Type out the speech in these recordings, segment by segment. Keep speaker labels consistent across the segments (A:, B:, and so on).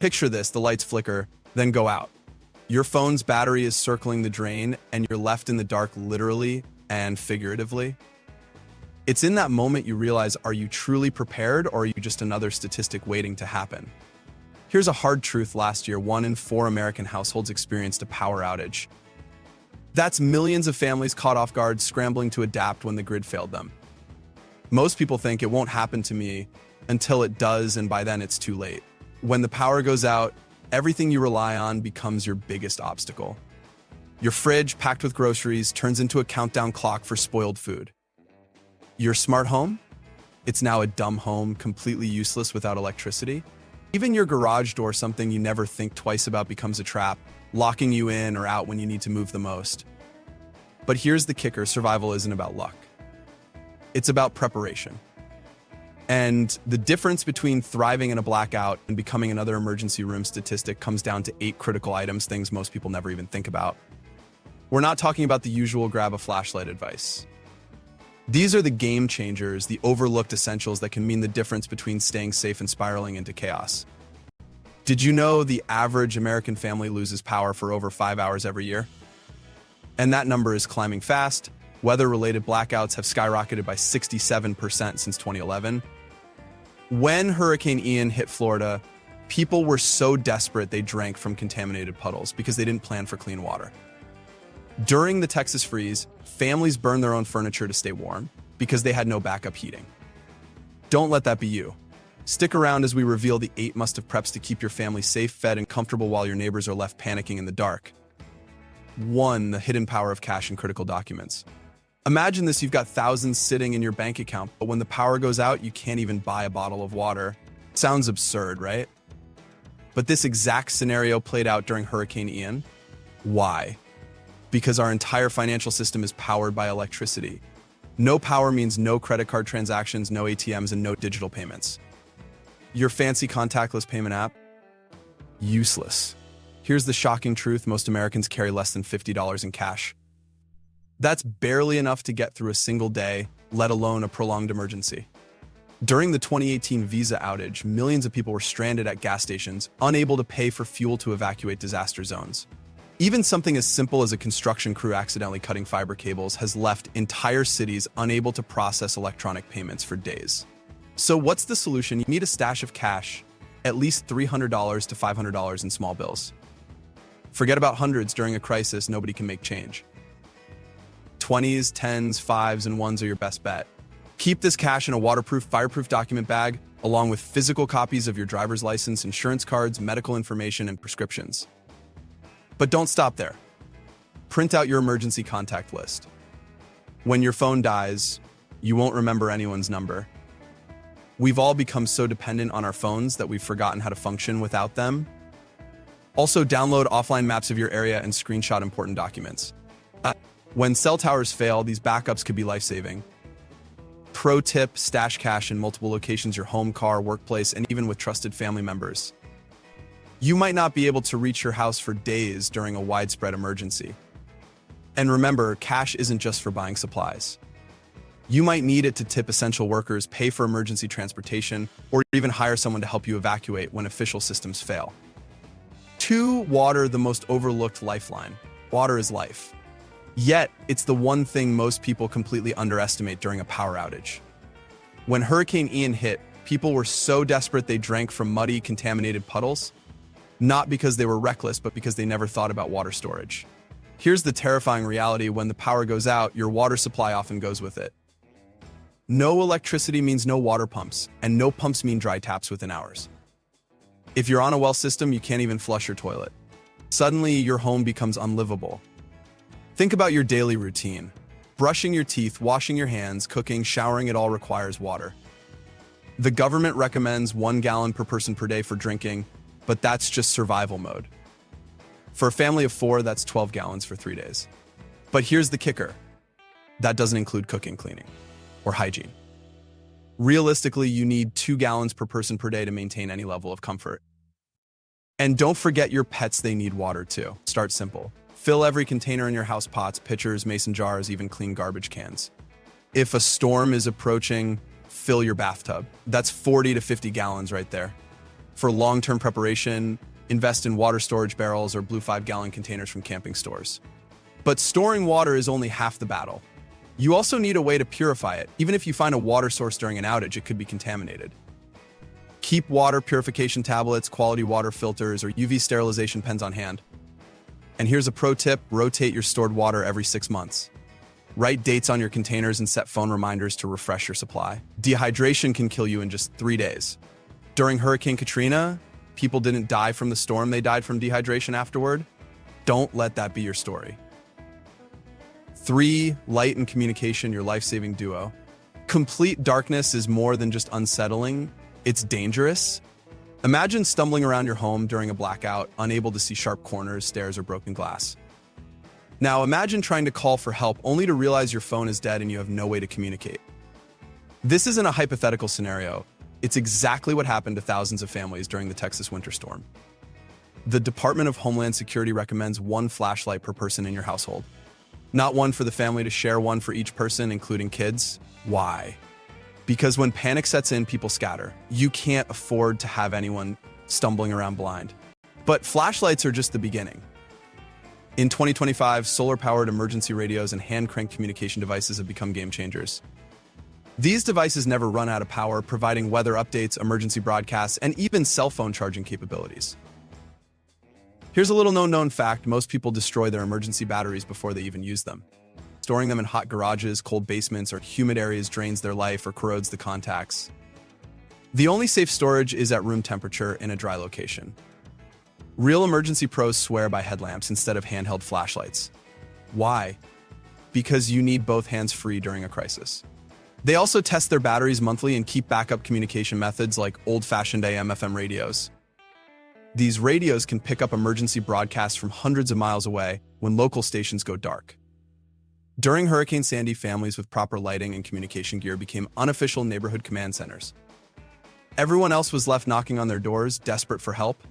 A: Picture this, the lights flicker, then go out. Your phone's battery is circling the drain, and you're left in the dark literally and figuratively. It's in that moment you realize, are you truly prepared, or are you just another statistic waiting to happen? Here's a hard truth. Last year, 1 in 4 American households experienced a power outage. That's millions of families caught off guard, scrambling to adapt when the grid failed them. Most people think it won't happen to me until it does, and by then it's too late. When the power goes out, everything you rely on becomes your biggest obstacle. Your fridge, packed with groceries, turns into a countdown clock for spoiled food. Your smart home? It's now a dumb home, completely useless without electricity. Even your garage door, something you never think twice about, becomes a trap, locking you in or out when you need to move the most. But here's the kicker: survival isn't about luck. It's about preparation. And the difference between thriving in a blackout and becoming another emergency room statistic comes down to 8 critical items, things most people never even think about. We're not talking about the usual grab a flashlight advice. These are the game changers, the overlooked essentials that can mean the difference between staying safe and spiraling into chaos. Did you know the average American family loses power for over 5 hours every year? And that number is climbing fast. Weather-related blackouts have skyrocketed by 67% since 2011. When Hurricane Ian hit Florida, people were so desperate they drank from contaminated puddles because they didn't plan for clean water. During the Texas freeze, families burned their own furniture to stay warm because they had no backup heating. Don't let that be you. Stick around as we reveal the 8 must-have preps to keep your family safe, fed, and comfortable while your neighbors are left panicking in the dark. 1. The hidden power of cash and critical documents. Imagine this: you've got thousands sitting in your bank account, but when the power goes out, you can't even buy a bottle of water. Sounds absurd, right? But this exact scenario played out during Hurricane Ian. Why? Because our entire financial system is powered by electricity. No power means no credit card transactions, no ATMs, and no digital payments. Your fancy contactless payment app? Useless. Here's the shocking truth: most Americans carry less than $50 in cash. That's barely enough to get through a single day, let alone a prolonged emergency. During the 2018 Visa outage, millions of people were stranded at gas stations, unable to pay for fuel to evacuate disaster zones. Even something as simple as a construction crew accidentally cutting fiber cables has left entire cities unable to process electronic payments for days. So what's the solution? You need a stash of cash, at least $300 to $500 in small bills. Forget about hundreds. During a crisis, nobody can make change. 20s, 10s, 5s, and 1s are your best bet. Keep this cash in a waterproof, fireproof document bag, along with physical copies of your driver's license, insurance cards, medical information, and prescriptions. But don't stop there. Print out your emergency contact list. When your phone dies, you won't remember anyone's number. We've all become so dependent on our phones that we've forgotten how to function without them. Also, download offline maps of your area and screenshot important documents. When cell towers fail, these backups could be life-saving. Pro tip: stash cash in multiple locations: your home, car, workplace, and even with trusted family members. You might not be able to reach your house for days during a widespread emergency. And remember, cash isn't just for buying supplies. You might need it to tip essential workers, pay for emergency transportation, or even hire someone to help you evacuate when official systems fail. 2. Water, the most overlooked lifeline. Water is life. Yet, it's the one thing most people completely underestimate during a power outage. When Hurricane Ian hit, people were so desperate they drank from muddy, contaminated puddles. Not because they were reckless, but because they never thought about water storage. Here's the terrifying reality: when the power goes out, your water supply often goes with it. No electricity means no water pumps, and no pumps mean dry taps within hours. If you're on a well system, you can't even flush your toilet. Suddenly, your home becomes unlivable. Think about your daily routine. Brushing your teeth, washing your hands, cooking, showering, it all requires water. The government recommends 1 gallon per person per day for drinking, but that's just survival mode. For a family of 4, that's 12 gallons for 3 days. But here's the kicker: that doesn't include cooking, cleaning, or hygiene. Realistically, you need 2 gallons per person per day to maintain any level of comfort. And don't forget your pets, they need water too. Start simple. Fill every container in your house: pots, pitchers, mason jars, even clean garbage cans. If a storm is approaching, fill your bathtub. That's 40 to 50 gallons right there. For long-term preparation, invest in water storage barrels or blue 5-gallon containers from camping stores. But storing water is only half the battle. You also need a way to purify it. Even if you find a water source during an outage, it could be contaminated. Keep water purification tablets, quality water filters, or UV sterilization pens on hand. And here's a pro tip: rotate your stored water every 6 months. Write dates on your containers and set phone reminders to refresh your supply. Dehydration can kill you in just 3 days. During Hurricane Katrina, people didn't die from the storm, they died from dehydration afterward. Don't let that be your story. 3. Light and communication, your life-saving duo. Complete darkness is more than just unsettling, it's dangerous. Imagine stumbling around your home during a blackout, unable to see sharp corners, stairs, or broken glass. Now imagine trying to call for help only to realize your phone is dead and you have no way to communicate. This isn't a hypothetical scenario. It's exactly what happened to thousands of families during the Texas winter storm. The Department of Homeland Security recommends 1 flashlight per person in your household. Not one for the family to share, one for each person, including kids. Why? Because when panic sets in, people scatter. You can't afford to have anyone stumbling around blind. But flashlights are just the beginning. In 2025, solar-powered emergency radios and hand-cranked communication devices have become game changers. These devices never run out of power, providing weather updates, emergency broadcasts, and even cell phone charging capabilities. Here's a little known fact: most people destroy their emergency batteries before they even use them. Storing them in hot garages, cold basements, or humid areas drains their life or corrodes the contacts. The only safe storage is at room temperature in a dry location. Real emergency pros swear by headlamps instead of handheld flashlights. Why? Because you need both hands free during a crisis. They also test their batteries monthly and keep backup communication methods like old-fashioned AM/FM radios. These radios can pick up emergency broadcasts from hundreds of miles away when local stations go dark. During Hurricane Sandy, families with proper lighting and communication gear became unofficial neighborhood command centers. Everyone else was left knocking on their doors, desperate for help.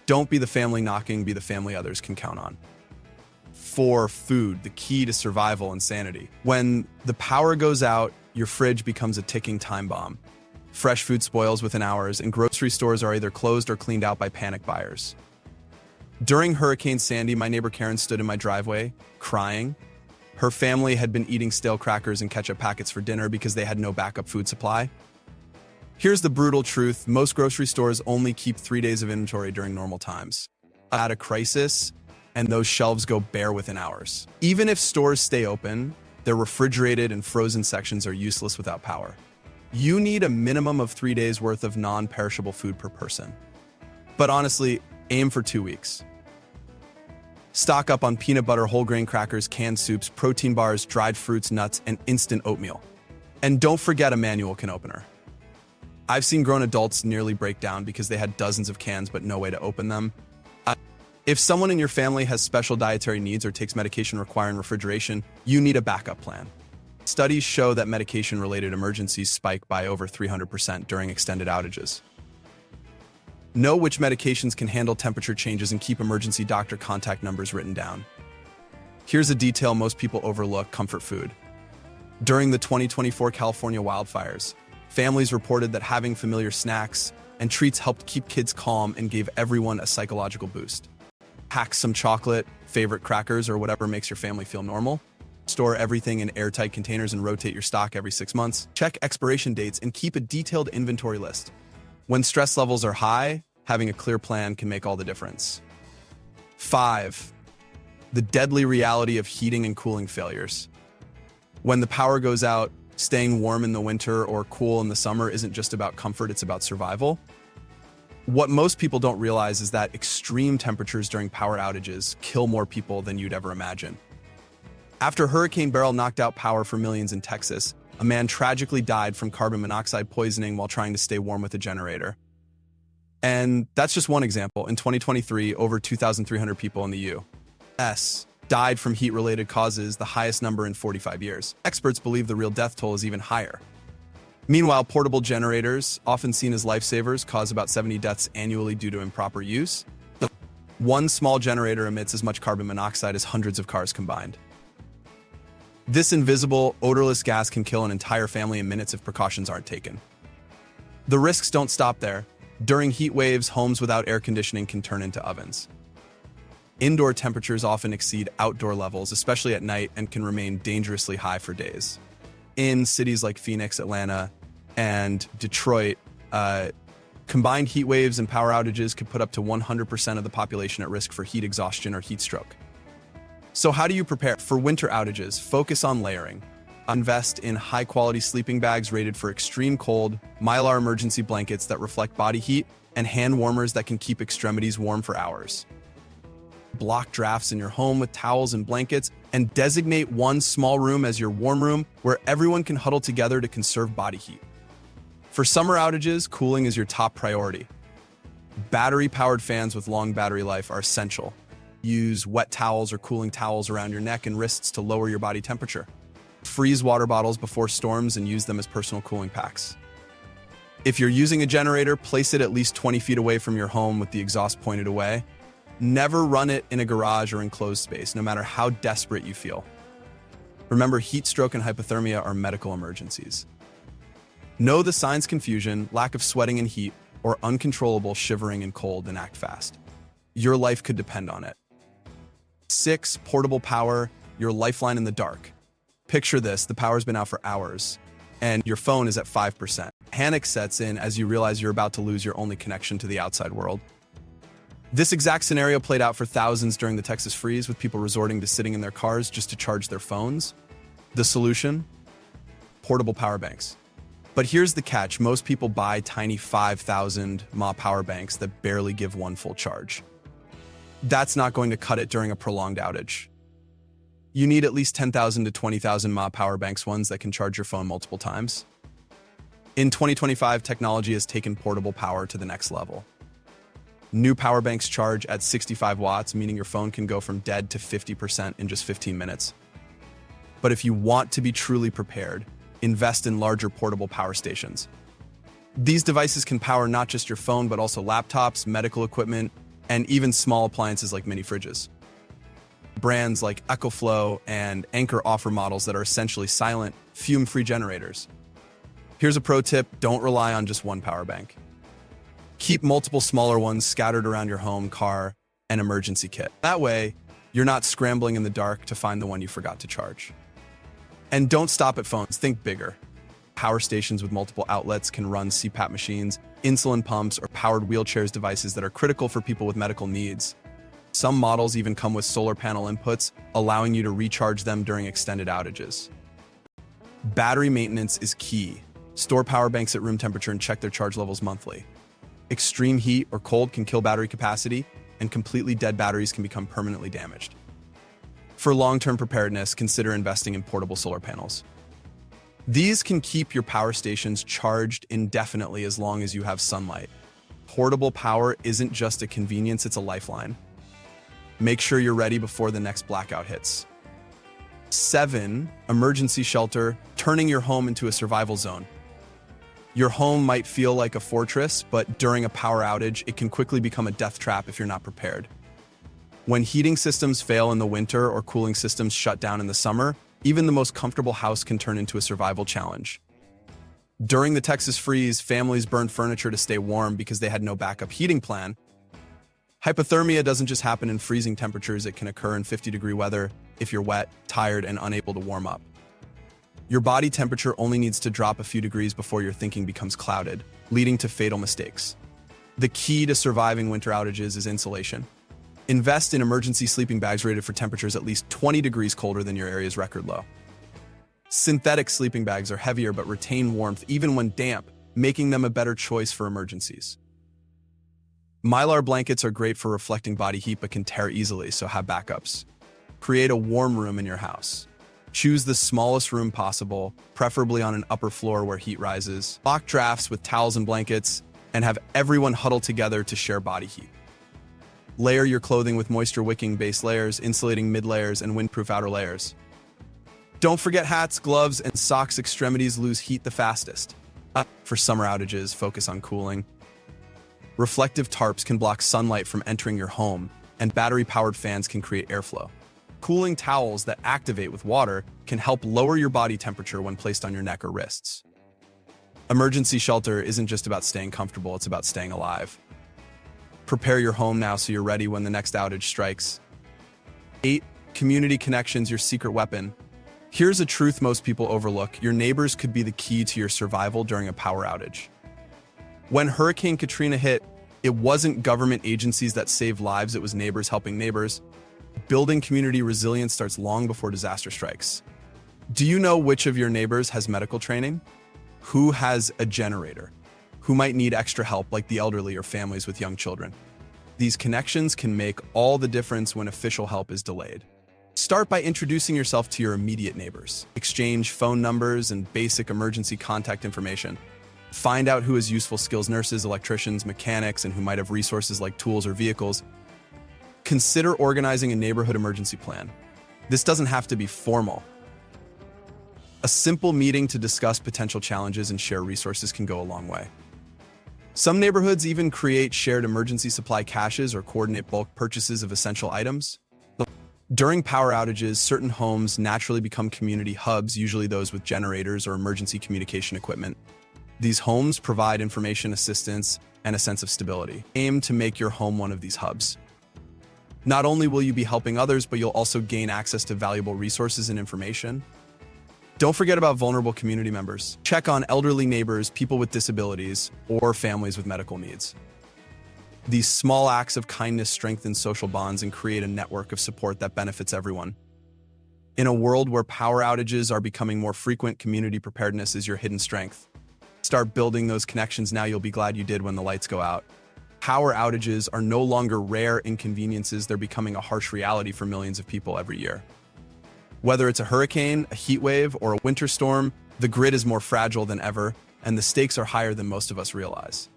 A: Don't be the family knocking, be the family others can count on. 4. Food, the key to survival and sanity. When the power goes out, your fridge becomes a ticking time bomb. Fresh food spoils within hours, and grocery stores are either closed or cleaned out by panic buyers. During Hurricane Sandy, my neighbor Karen stood in my driveway, crying. Her family had been eating stale crackers and ketchup packets for dinner because they had no backup food supply. Here's the brutal truth: most grocery stores only keep 3 days of inventory during normal times. At a crisis, and those shelves go bare within hours. Even if stores stay open, their refrigerated and frozen sections are useless without power. You need a minimum of 3 days worth of non-perishable food per person. But honestly, aim for 2 weeks. Stock up on peanut butter, whole grain crackers, canned soups, protein bars, dried fruits, nuts, and instant oatmeal. And don't forget a manual can opener. I've seen grown adults nearly break down because they had dozens of cans but no way to open them. If someone in your family has special dietary needs or takes medication requiring refrigeration, you need a backup plan. Studies show that medication-related emergencies spike by over 300% during extended outages. Know which medications can handle temperature changes and keep emergency doctor contact numbers written down. Here's a detail most people overlook: comfort food. During the 2024 California wildfires, families reported that having familiar snacks and treats helped keep kids calm and gave everyone a psychological boost. Pack some chocolate, favorite crackers, or whatever makes your family feel normal. Store everything in airtight containers and rotate your stock every 6 months. Check expiration dates and keep a detailed inventory list. When stress levels are high, having a clear plan can make all the difference. 5. The deadly reality of heating and cooling failures. When the power goes out, staying warm in the winter or cool in the summer isn't just about comfort, it's about survival. What most people don't realize is that extreme temperatures during power outages kill more people than you'd ever imagine. After Hurricane Beryl knocked out power for millions in Texas, a man tragically died from carbon monoxide poisoning while trying to stay warm with a generator. And that's just one example. In 2023, over 2,300 people in the U.S. died from heat-related causes, the highest number in 45 years. Experts believe the real death toll is even higher. Meanwhile, portable generators, often seen as lifesavers, cause about 70 deaths annually due to improper use. One small generator emits as much carbon monoxide as hundreds of cars combined. This invisible, odorless gas can kill an entire family in minutes if precautions aren't taken. The risks don't stop there. During heat waves, homes without air conditioning can turn into ovens. Indoor temperatures often exceed outdoor levels, especially at night, and can remain dangerously high for days. In cities like Phoenix, Atlanta, and Detroit, combined heat waves and power outages could put up to 100% of the population at risk for heat exhaustion or heat stroke. So how do you prepare for winter outages? Focus on layering. Invest in high-quality sleeping bags rated for extreme cold, Mylar emergency blankets that reflect body heat, and hand warmers that can keep extremities warm for hours. Block drafts in your home with towels and blankets, and designate one small room as your warm room where everyone can huddle together to conserve body heat. For summer outages, cooling is your top priority. Battery-powered fans with long battery life are essential. Use wet towels or cooling towels around your neck and wrists to lower your body temperature. Freeze water bottles before storms and use them as personal cooling packs. If you're using a generator, place it at least 20 feet away from your home with the exhaust pointed away. Never run it in a garage or enclosed space, no matter how desperate you feel. Remember, heat stroke and hypothermia are medical emergencies. Know the signs: confusion, lack of sweating and heat, or uncontrollable shivering and cold, and act fast. Your life could depend on it. 6. Portable power, your lifeline in the dark. Picture this: the power's been out for hours, and your phone is at 5%. Panic sets in as you realize you're about to lose your only connection to the outside world. This exact scenario played out for thousands during the Texas freeze, with people resorting to sitting in their cars just to charge their phones. The solution? Portable power banks. But here's the catch: most people buy tiny 5,000 mAh power banks that barely give one full charge. That's not going to cut it during a prolonged outage. You need at least 10,000 to 20,000 mAh power banks, ones that can charge your phone multiple times. In 2025, technology has taken portable power to the next level. New power banks charge at 65 watts, meaning your phone can go from dead to 50% in just 15 minutes. But if you want to be truly prepared, invest in larger portable power stations. These devices can power not just your phone, but also laptops, medical equipment, and even small appliances like mini fridges. Brands like EcoFlow and Anchor offer models that are essentially silent, fume-free generators. Here's a pro tip: don't rely on just one power bank. Keep multiple smaller ones scattered around your home, car, and emergency kit. That way, you're not scrambling in the dark to find the one you forgot to charge. And don't stop at phones, think bigger. Power stations with multiple outlets can run CPAP machines, insulin pumps, or powered wheelchairs, devices that are critical for people with medical needs. Some models even come with solar panel inputs, allowing you to recharge them during extended outages. Battery maintenance is key. Store power banks at room temperature and check their charge levels monthly. Extreme heat or cold can kill battery capacity, and completely dead batteries can become permanently damaged. For long-term preparedness, consider investing in portable solar panels. These can keep your power stations charged indefinitely as long as you have sunlight. Portable power isn't just a convenience, it's a lifeline. Make sure you're ready before the next blackout hits. 7. Emergency shelter, turning your home into a survival zone. Your home might feel like a fortress, but during a power outage, it can quickly become a death trap if you're not prepared. When heating systems fail in the winter or cooling systems shut down in the summer, even the most comfortable house can turn into a survival challenge. During the Texas freeze, families burned furniture to stay warm because they had no backup heating plan. Hypothermia doesn't just happen in freezing temperatures, it can occur in 50-degree weather if you're wet, tired, and unable to warm up. Your body temperature only needs to drop a few degrees before your thinking becomes clouded, leading to fatal mistakes. The key to surviving winter outages is insulation. Invest in emergency sleeping bags rated for temperatures at least 20 degrees colder than your area's record low. Synthetic sleeping bags are heavier but retain warmth even when damp, making them a better choice for emergencies. Mylar blankets are great for reflecting body heat but can tear easily, so have backups. Create a warm room in your house. Choose the smallest room possible, preferably on an upper floor where heat rises. Block drafts with towels and blankets, and have everyone huddle together to share body heat. Layer your clothing with moisture-wicking base layers, insulating mid-layers, and windproof outer layers. Don't forget hats, gloves, and socks. Extremities lose heat the fastest. For summer outages, focus on cooling. Reflective tarps can block sunlight from entering your home, and battery-powered fans can create airflow. Cooling towels that activate with water can help lower your body temperature when placed on your neck or wrists. Emergency shelter isn't just about staying comfortable, it's about staying alive. Prepare your home now so you're ready when the next outage strikes. 8. Community connections, your secret weapon. Here's a truth most people overlook. Your neighbors could be the key to your survival during a power outage. When Hurricane Katrina hit, it wasn't government agencies that saved lives, it was neighbors helping neighbors. Building community resilience starts long before disaster strikes. Do you know which of your neighbors has medical training? Who has a generator? Who might need extra help, like the elderly or families with young children? These connections can make all the difference when official help is delayed. Start by introducing yourself to your immediate neighbors. Exchange phone numbers and basic emergency contact information. Find out who has useful skills: nurses, electricians, mechanics, and who might have resources like tools or vehicles. Consider organizing a neighborhood emergency plan. This doesn't have to be formal. A simple meeting to discuss potential challenges and share resources can go a long way. Some neighborhoods even create shared emergency supply caches or coordinate bulk purchases of essential items. During power outages, certain homes naturally become community hubs, usually those with generators or emergency communication equipment. These homes provide information assistance and a sense of stability. Aim to make your home one of these hubs. Not only will you be helping others, but you'll also gain access to valuable resources and information. Don't forget about vulnerable community members. Check on elderly neighbors, people with disabilities, or families with medical needs. These small acts of kindness strengthen social bonds and create a network of support that benefits everyone. In a world where power outages are becoming more frequent, community preparedness is your hidden strength. Start building those connections now. You'll be glad you did when the lights go out. Power outages are no longer rare inconveniences, they're becoming a harsh reality for millions of people every year. Whether it's a hurricane, a heat wave, or a winter storm, the grid is more fragile than ever, and the stakes are higher than most of us realize.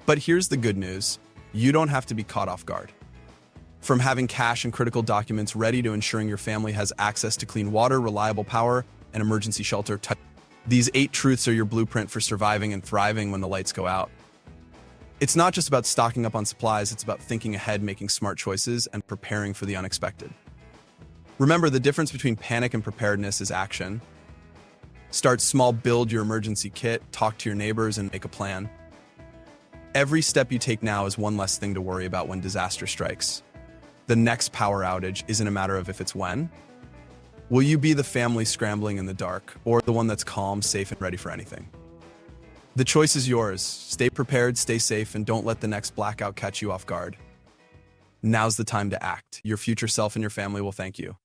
A: But here's the good news: you don't have to be caught off guard. From having cash and critical documents ready to ensuring your family has access to clean water, reliable power, and emergency shelter, these 8 truths are your blueprint for surviving and thriving when the lights go out. It's not just about stocking up on supplies, it's about thinking ahead, making smart choices, and preparing for the unexpected. Remember, the difference between panic and preparedness is action. Start small, build your emergency kit, talk to your neighbors, and make a plan. Every step you take now is one less thing to worry about when disaster strikes. The next power outage isn't a matter of if, it's when. Will you be the family scrambling in the dark, or the one that's calm, safe, and ready for anything? The choice is yours. Stay prepared, stay safe, and don't let the next blackout catch you off guard. Now's the time to act. Your future self and your family will thank you.